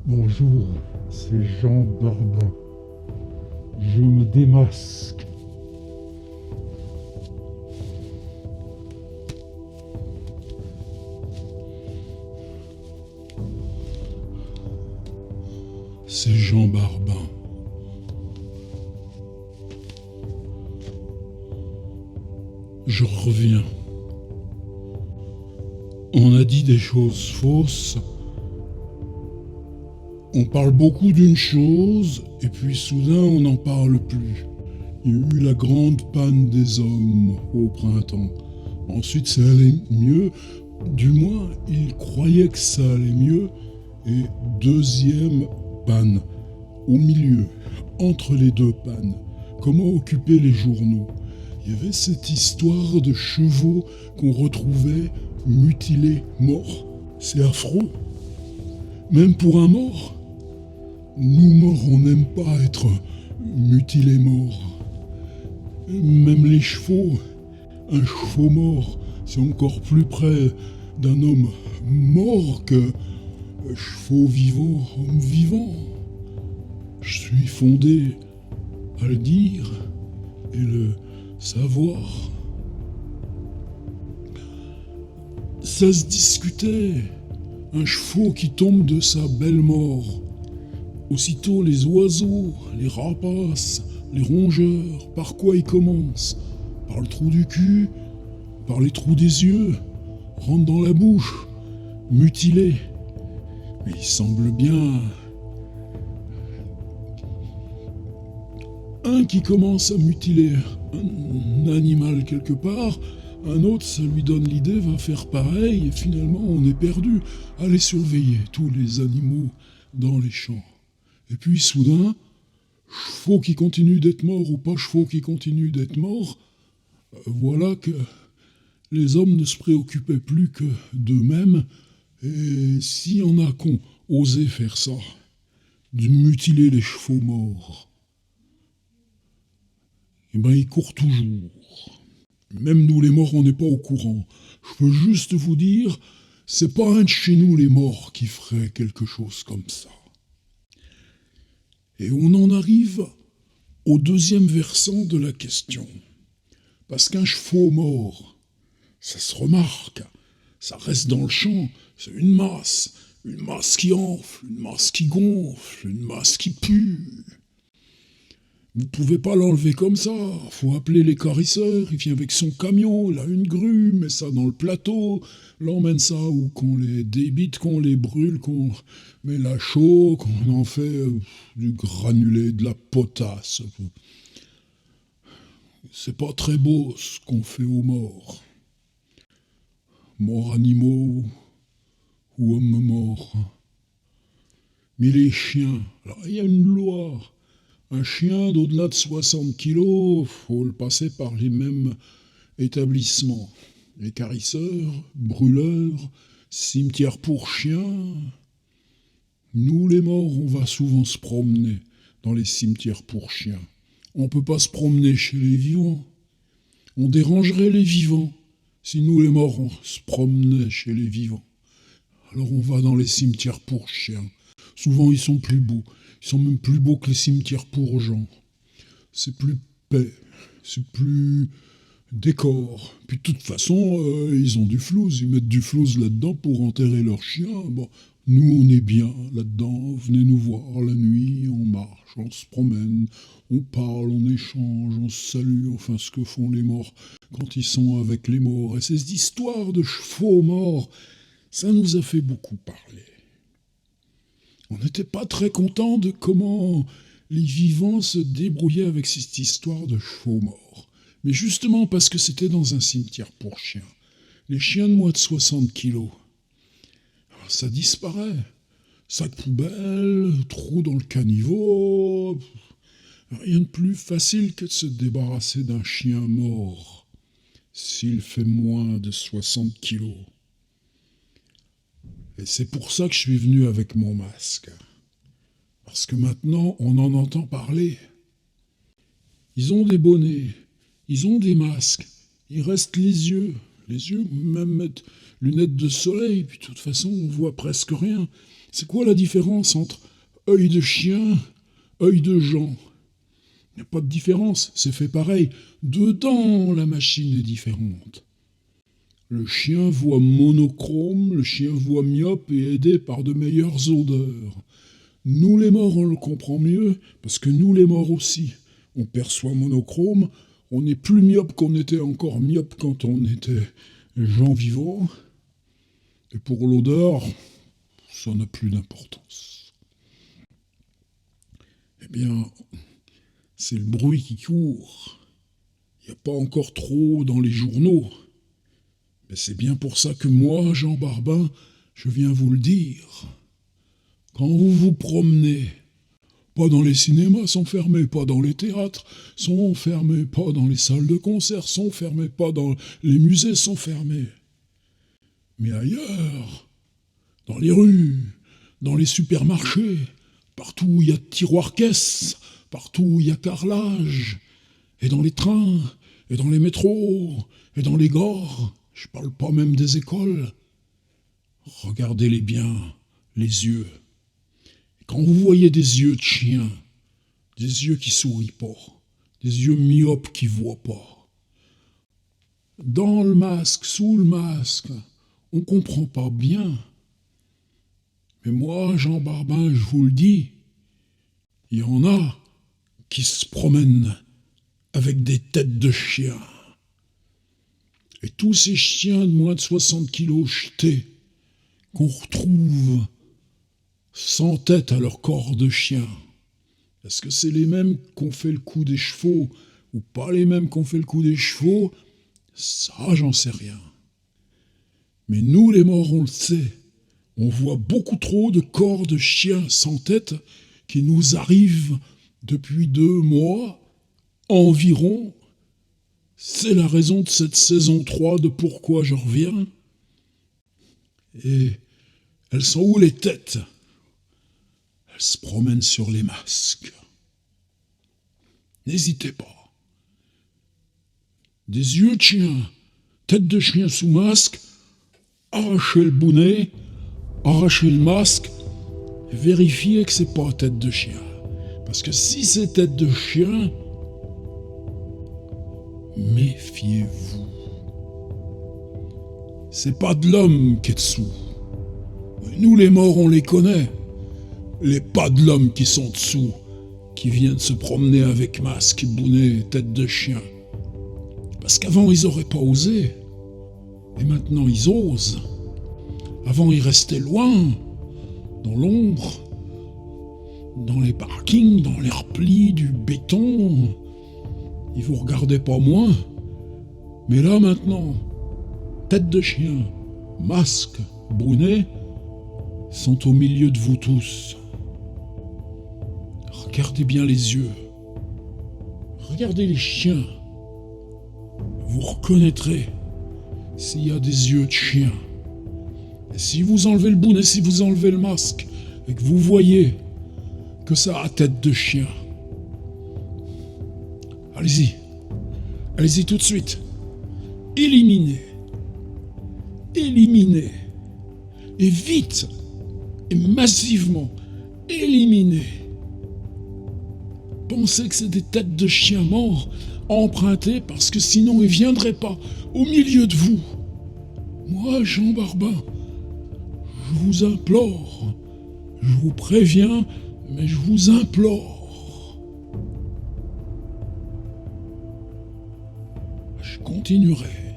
Bonjour, c'est Jean Barbin. Je me démasque. C'est Jean Barbin. Je reviens. On a dit des choses fausses. On parle beaucoup d'une chose, et puis soudain on n'en parle plus. Il y a eu la grande panne des hommes au printemps. Ensuite ça allait mieux, du moins ils croyaient que ça allait mieux. Et deuxième panne, au milieu, entre les deux pannes. Comment occuper les journaux? Il y avait cette histoire de chevaux qu'on retrouvait mutilés, morts. C'est affreux. Même pour un mort. Nous morts, on n'aime pas être mutilés morts. Même les chevaux, un chevau mort, c'est encore plus près d'un homme mort que chevaux vivants, homme vivant. Je suis fondé à le dire et le savoir. Ça se discutait, un chevau qui tombe de sa belle mort. Aussitôt les oiseaux, les rapaces, les rongeurs, par quoi ils commencent? Par le trou du cul, par les trous des yeux, rentrent dans la bouche, mutilés. Mais il semble bien un qui commence à mutiler un animal quelque part, un autre, ça lui donne l'idée, va faire pareil, et finalement on est perdu. Allez surveiller tous les animaux dans les champs. Et puis soudain, chevaux qui continuent d'être morts ou pas chevaux qui continuent d'être morts, voilà que les hommes ne se préoccupaient plus que d'eux-mêmes. Et s'il y en a qui ont osé faire ça, de mutiler les chevaux morts, eh ben ils courent toujours. Même nous les morts, on n'est pas au courant. Je peux juste vous dire, c'est pas un de chez nous les morts qui ferait quelque chose comme ça. Et on en arrive au deuxième versant de la question. Parce qu'un chevaux mort, ça se remarque, ça reste dans le champ, c'est une masse qui enfle, une masse qui gonfle, une masse qui pue. Vous pouvez pas l'enlever comme ça, faut appeler l'équarrisseur, il vient avec son camion, il a une grue, met ça dans le plateau, l'emmène ça ou qu'on les débite, qu'on les brûle, qu'on met la chaux, qu'on en fait du granulé, de la potasse. C'est pas très beau ce qu'on fait aux morts. Morts animaux ou hommes morts. Mais les chiens, alors il y a une loi. Un chien d'au-delà de 60 kilos, faut le passer par les mêmes établissements. Équarrisseurs, brûleurs, cimetières pour chiens. Nous les morts, on va souvent se promener dans les cimetières pour chiens. On ne peut pas se promener chez les vivants. On dérangerait les vivants si nous les morts, on se promenait chez les vivants. Alors on va dans les cimetières pour chiens. Souvent ils sont plus beaux. Ils sont même plus beaux que les cimetières pour gens. C'est plus paix, c'est plus décor. Puis de toute façon, ils ont du flouze. Ils mettent du flouze là-dedans pour enterrer leurs chiens. Bon, nous, on est bien là-dedans. Venez nous voir la nuit, on marche, on se promène, on parle, on échange, on se salue. Enfin, ce que font les morts quand ils sont avec les morts. Et cette histoire de chevaux morts, ça nous a fait beaucoup parler. On n'était pas très content de comment les vivants se débrouillaient avec cette histoire de chevaux morts. Mais justement parce que c'était dans un cimetière pour chiens. Les chiens de moins de 60 kilos. Alors ça disparaît. Sac poubelle, trou dans le caniveau. Rien de plus facile que de se débarrasser d'un chien mort s'il fait moins de 60 kilos. Et c'est pour ça que je suis venu avec mon masque. Parce que maintenant, on en entend parler. Ils ont des bonnets, ils ont des masques, il reste les yeux. Les yeux, même mettre lunettes de soleil, puis de toute façon, on voit presque rien. C'est quoi la différence entre œil de chien, œil de gens? Il n'y a pas de différence, c'est fait pareil. Dedans, la machine est différente. Le chien voit monochrome, le chien voit myope et aidé par de meilleures odeurs. Nous les morts, on le comprend mieux, parce que nous les morts aussi, on perçoit monochrome, on est plus myope qu'on était encore myope quand on était gens vivants. Et pour l'odeur, ça n'a plus d'importance. Eh bien, c'est le bruit qui court. Il n'y a pas encore trop dans les journaux. Mais c'est bien pour ça que moi, Jean Barbin, je viens vous le dire. Quand vous vous promenez, pas dans les cinémas, sont fermés, pas dans les théâtres, sont fermés, pas dans les salles de concert, sont fermés, pas dans les musées, sont fermés. Mais ailleurs, dans les rues, dans les supermarchés, partout où il y a tiroirs-caisses, partout où il y a carrelage, et dans les trains, et dans les métros, et dans les gares, je parle pas même des écoles. Regardez-les bien, les yeux. Quand vous voyez des yeux de chien, des yeux qui sourient pas, des yeux myopes qui voient pas, dans le masque, sous le masque, on comprend pas bien. Mais moi, Jean Barbin, je vous le dis, il y en a qui se promènent avec des têtes de chiens. Et tous ces chiens de moins de 60 kilos jetés, qu'on retrouve sans tête à leur corps de chien. Est-ce que c'est les mêmes qu'on fait le coup des chevaux ou pas les mêmes qu'on fait le coup des chevaux? Ça, j'en sais rien. Mais nous, les morts, on le sait. On voit beaucoup trop de corps de chiens sans tête qui nous arrivent depuis 2 mois environ. C'est la raison de cette saison 3 de Pourquoi je reviens. Et elles sont où les têtes? Elles se promènent sur les masques. N'hésitez pas. Des yeux de chien, tête de chien sous masque, arrachez le bonnet, arrachez le masque, et vérifiez que c'est pas tête de chien. Parce que si c'est tête de chien, méfiez-vous. C'est pas de l'homme qui est dessous. Nous les morts, on les connaît. Les pas de l'homme qui sont dessous, qui viennent se promener avec masque, bonnet, tête de chien. Parce qu'avant, ils auraient pas osé. Et maintenant, ils osent. Avant, ils restaient loin, dans l'ombre, dans les parkings, dans les replis du béton. Ils vous regardaient pas moins. Mais là, maintenant, tête de chien, masque, bonnet, sont au milieu de vous tous. Regardez bien les yeux. Regardez les chiens. Vous reconnaîtrez s'il y a des yeux de chien. Et si vous enlevez le bonnet, si vous enlevez le masque, et que vous voyez que ça a tête de chien, allez-y. Allez-y tout de suite. Éliminez. Éliminez. Et vite. Et massivement. Éliminez. Pensez que c'est des têtes de chiens morts empruntées parce que sinon ils ne viendraient pas au milieu de vous. Moi, Jean Barbin, je vous implore, je vous préviens, mais je vous implore. Je continuerai.